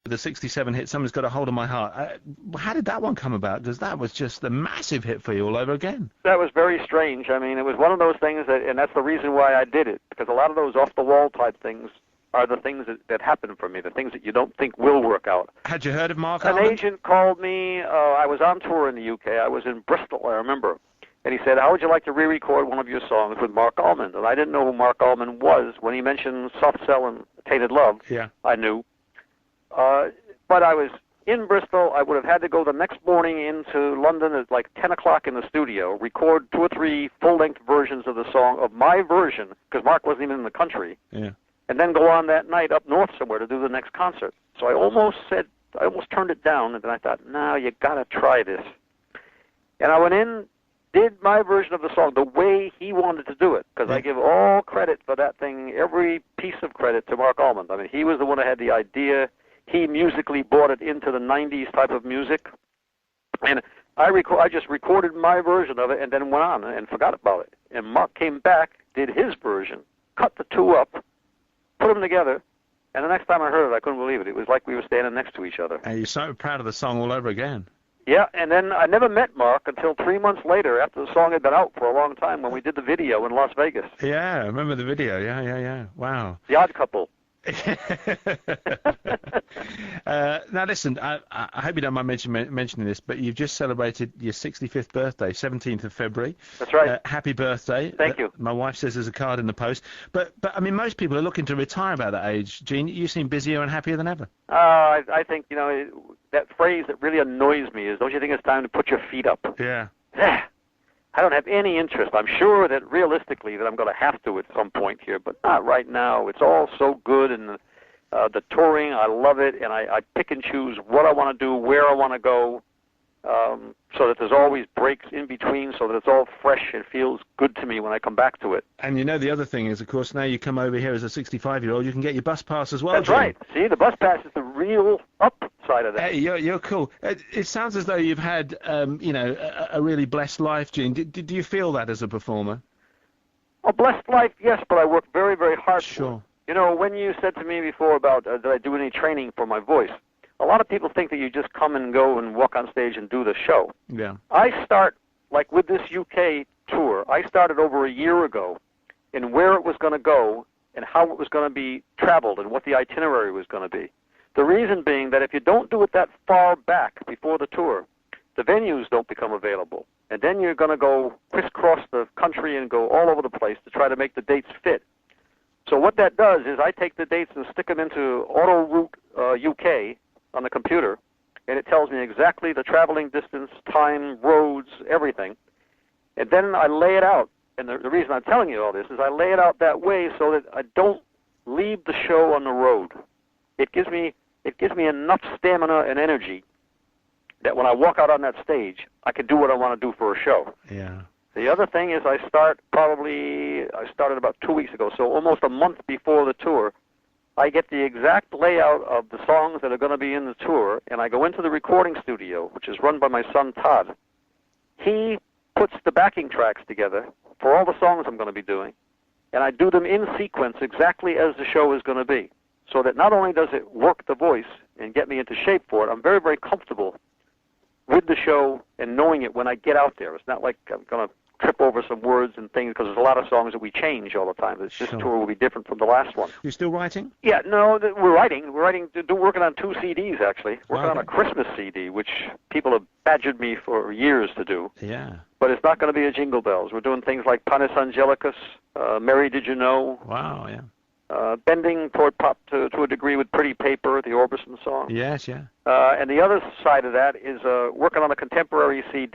The 67 hit, Someone's Got a Hold of My Heart. How did that one come about? Because that was just a massive hit for you all over again. That was very strange. I mean, it was one of those things that, and that's the reason why I did it, because a lot of those off-the-wall type things are the things that happen for me, the things that you don't think will work out. Had you heard of Mark An Almond? agent called me. I was on tour in the UK. I was in Bristol, I remember. And he said, how would you like to re-record one of your songs with Mark Almond? And I didn't know who Mark Almond was. When he mentioned Soft Cell and Tainted Love, yeah, I knew. But I was in Bristol. I would have had to go the next morning into London at like 10 o'clock in the studio, record 2 or 3 full-length versions of the song, of my version, because Mark wasn't even in the country, yeah, and then go on that night up north somewhere to do the next concert. So I almost turned it down, and then I thought, no, you got to try this. And I went in, did my version of the song the way he wanted to do it, because I give all credit for that thing, every piece of credit to Mark Almond. I mean, he was the one that had the idea. He musically brought it into the 90s type of music. And I just recorded my version of it and then went on and forgot about it. And Mark came back, did his version, cut the two up, put them together, and the next time I heard it, I couldn't believe it. It was like we were standing next to each other. And you're so proud of the song all over again. Yeah, and then I never met Mark until 3 months later, after the song had been out for a long time, when we did the video in Las Vegas. Yeah, I remember the video. Yeah. Wow. The Odd Couple. Now listen, I hope you don't mind mentioning this, but you've just celebrated your 65th birthday, 17th of February. That's right. Happy birthday. Thank you. My wife says there's a card in the post. But I mean, most people are looking to retire by that age. Gene, you seem busier and happier than ever. I think, that phrase that really annoys me is, don't you think it's time to put your feet up? Yeah. I don't have any interest. I'm sure that realistically that I'm going to have to at some point here, but not right now. It's all so good, and the touring, I love it, and I pick and choose what I want to do, where I want to go, so that there's always breaks in between, so that it's all fresh and feels good to me when I come back to it. And the other thing is, of course, now you come over here as a 65-year-old, you can get your bus pass as well. That's Gene. right. See, the bus pass is the real upside of that. Hey, you're cool. It sounds as though you've had, a really blessed life, Gene. Do you feel that as a performer? A blessed life, yes, but I work very, very hard Sure. for it. When you said to me before about did I do any training for my voice, a lot of people think that you just come and go and walk on stage and do the show. Yeah. I start, like with this UK tour, I started over a year ago in where it was going to go and how it was going to be traveled and what the itinerary was going to be. The reason being that if you don't do it that far back before the tour, the venues don't become available. And then you're going to go crisscross the country and go all over the place to try to make the dates fit. So what that does is I take the dates and stick them into Autoroute UK on the computer, and it tells me exactly the traveling distance, time, roads, everything. And then I lay it out. And the reason I'm telling you all this is I lay it out that way so that I don't leave the show on the road. It gives me enough stamina and energy that when I walk out on that stage, I can do what I want to do for a show. Yeah. The other thing is I started about 2 weeks ago, so almost a month before the tour, I get the exact layout of the songs that are going to be in the tour, and I go into the recording studio, which is run by my son Todd. He puts the backing tracks together for all the songs I'm going to be doing, and I do them in sequence exactly as the show is going to be, so that not only does it work the voice and get me into shape for it, I'm very, very comfortable with the show and knowing it when I get out there. It's not like I'm going to trip over some words and things, because there's a lot of songs that we change all the time. This tour will be different from the last one. You still writing? Yeah, no, we're writing. We're working on 2 CDs, actually. Working on a Christmas CD, which people have badgered me for years to do. Yeah. But it's not going to be a Jingle Bells. We're doing things like Panis Angelicus, Mary Did You Know? Wow, yeah. Bending toward pop to a degree with Pretty Paper, the Orbison song. Yes, yeah. And the other side of that is working on a contemporary CD.